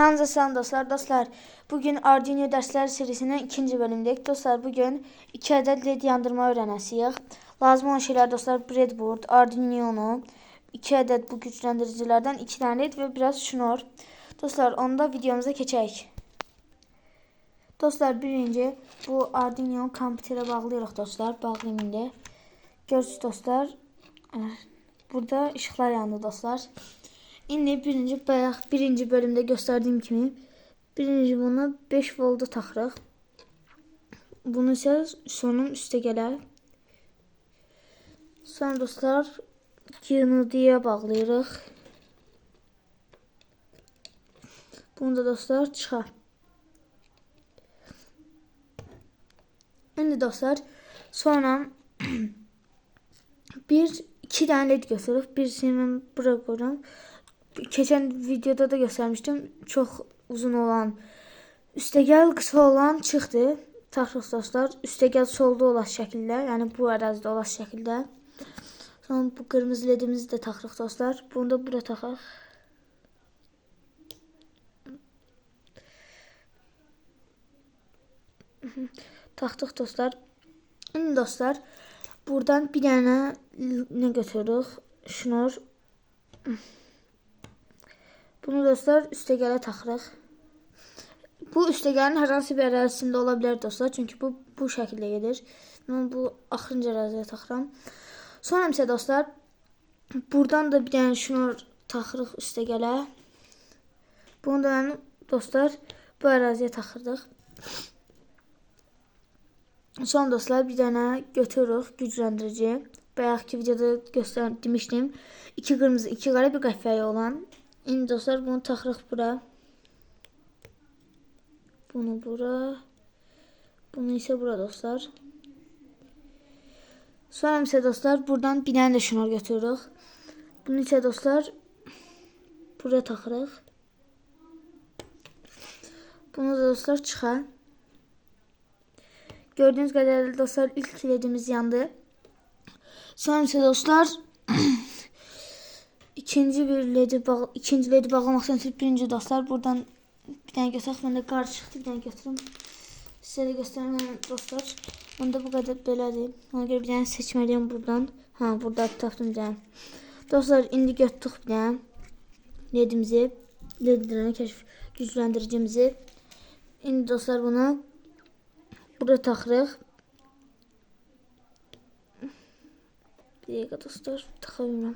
Hamza selam dostlar. Bugün Arduino dersler serisinin ikinci bölümündeyiz. Dostlar bugün 2 adet led yandırma öğrenəsiyik. Lazım olan şeyler dostlar breadboard, Arduino, 2 adet bu güçləndiricilərdən 2 tane led ve biraz şnur. Dostlar onda videomuza geçək. Dostlar birinci bu Arduino kompüterə bağlayırıq dostlar. Bağlayayım indi. Görürsünüz dostlar. Burada ışıklar yandı dostlar. İndi birinci bölümde gösterdiğim kimi bunu 5 volta taxırıq. Bunu ise sonun üstə gələr. Sonra dostlar yığıntıya bağlayırıq. Bunu da dostlar çıxar. İndi dostlar sonra iki tane led götürüp birisini ben buraya koyuyorum. Geçen videoda da göstermiştim. Çok uzun olan üstəgəl kısa olan çıxdı. Taxırıq dostlar. Üstəgəl solda olan şəkildə, yəni bu ərazidə olan şəkildə. Sonra bu qırmızı ledimizi də taxırıq dostlar. Bunu da buraya taxaq. Taxdıq dostlar. İndi dostlar buradan bir tane ne götürürük? Şnur. Bunu dostlar üstəgələ taxırıq. Bu üstəgəlin hər hansı bir ərazisində ola bilər dostlar. Çünki bu şəkildə gedir. Mən bu axırıncı əraziyə taxıram. Sonra isə dostlar buradan da bir dənə şnur taxırıq üstəgələ. Bunu da dostlar bu əraziyə taxırdıq. Son dostlar bir dənə götürürük gücləndirici. Bayaqki videoda demiştim. 2 kırmızı, 2 qara, bir qəhvəyi olan. İndi dostlar bunu taxırıq bura. Bunu bura. Bunu ise bura dostlar. Sonra ise dostlar buradan bir dənə də şnur götürürük. Bunu ise dostlar buraya taxırıq. Bunu da dostlar çıxar. Gördüğünüz kadarıyla dostlar ilk ledimiz yandı. Sonra ise dostlar ikinci ledi bağlamak için birinci dostlar buradan bir tane götürək. Ben de qarşı çıxdı bir tane götürüm. Size de göstereyim dostlar. Onda bu kadar belədir. Ona göre bir tane seçmeliyim buradan. Burada tapdım bir tane. Dostlar indi götürdük bir tane ledimizi. Ledlərini gücləndiricimizi. İndi dostlar bunu burada taxırıq. Bir dəqiqə dostlar taxa bilmirəm.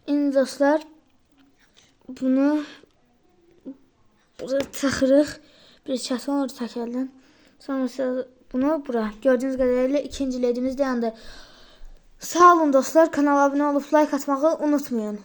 İndi dostlar bunu burada taxırıq. Bir çətin olur təkərdən. Sonra bunu bura. Gördüğünüz kadarıyla ikinci ledimiz de yandı. Sağ olun dostlar. Kanala abone olup like atmayı unutmayın.